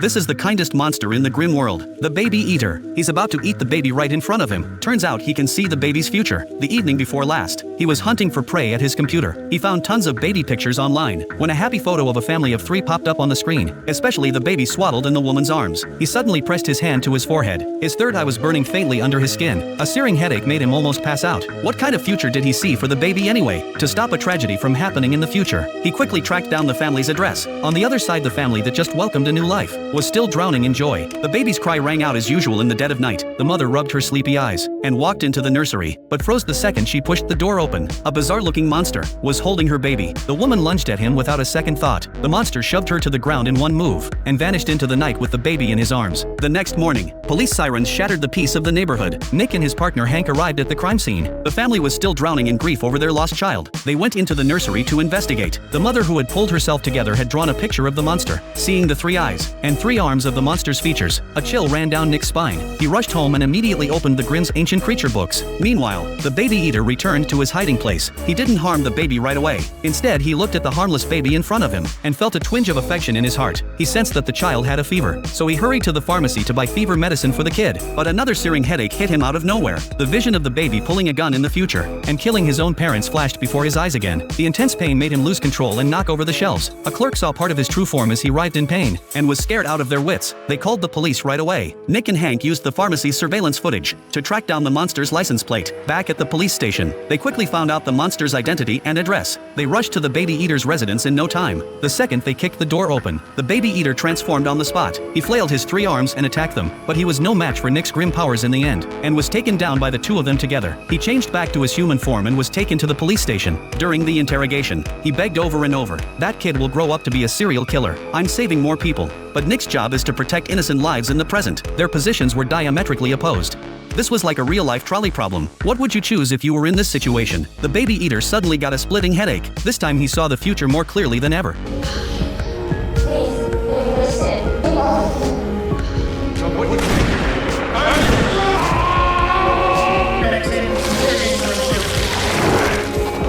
This is the kindest monster in the grim world, the baby eater. He's about to eat the baby right in front of him. Turns out he can see the baby's future. The evening before last, he was hunting for prey at his computer. He found tons of baby pictures online, when a happy photo of a family of 3 popped up on the screen, especially the baby swaddled in the woman's arms. He suddenly pressed his hand to his forehead. His third eye was burning faintly under his skin. A searing headache made him almost pass out. What kind of future did he see for the baby anyway? To stop a tragedy from happening in the future, he quickly tracked down the family's address. On the other side, the family that just welcomed a new life was still drowning in joy. The baby's cry rang out as usual in the dead of night. The mother rubbed her sleepy eyes and walked into the nursery, but froze the second she pushed the door open. A bizarre-looking monster was holding her baby. The woman lunged at him without a second thought. The monster shoved her to the ground in one move and vanished into the night with the baby in his arms. The next morning, police sirens shattered the peace of the neighborhood. Nick and his partner Hank arrived at the crime scene. The family was still drowning in grief over their lost child. They went into the nursery to investigate. The mother, who had pulled herself together, had drawn a picture of the monster. Seeing the 3 eyes and 3 arms of the monster's features, a chill ran down Nick's spine. He rushed home and immediately opened the Grimm's ancient creature books. Meanwhile, the baby eater returned to his hiding place. He didn't harm the baby right away. Instead, he looked at the harmless baby in front of him and felt a twinge of affection in his heart. He sensed that the child had a fever, so he hurried to the pharmacy to buy fever medicine for the kid. But another searing headache hit him out of nowhere. The vision of the baby pulling a gun in the future and killing his own parents flashed before his eyes again. The intense pain made him lose control and knock over the shelves. A clerk saw part of his true form as he writhed in pain and was scared out of their wits. They called the police right away. Nick and Hank used the pharmacy's surveillance footage to track down the monster's license plate. Back at the police station, they quickly found out the monster's identity and address. They rushed to the baby eater's residence in no time. The second they kicked the door open, the baby eater transformed on the spot. He flailed his 3 arms and attacked them, but he was no match for Nick's grim powers in the end, and was taken down by the 2 of them together. He changed back to his human form and was taken to the police station. During the interrogation, he begged over and over, "That kid will grow up to be a serial killer. I'm saving more people." But Nick's job is to protect innocent lives in the present. Their positions were diametrically opposed. This was like a real-life trolley problem. What would you choose if you were in this situation? The baby eater suddenly got a splitting headache. This time he saw the future more clearly than ever.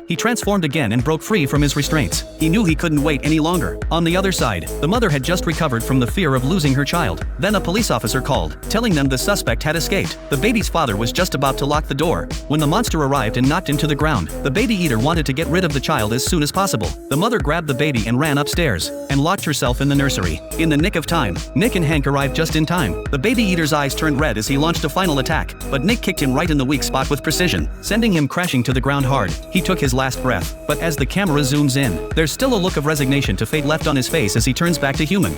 He transformed again and broke free from his restraints. He knew he couldn't wait any longer. On the other side, the mother had just recovered from the fear of losing her child. Then a police officer called, telling them the suspect had escaped. The baby's father was just about to lock the door when the monster arrived and knocked him to the ground. The baby eater wanted to get rid of the child as soon as possible. The mother grabbed the baby and ran upstairs and locked herself in the nursery. In the nick of time, Nick and Hank arrived just in time. The baby eater's eyes turned red as he launched a final attack, but Nick kicked him right in the weak spot with precision, sending him crashing to the ground hard. He took his last breath, but as the camera zooms in, there's still a look of resignation to fate left on his face as he turns back to human.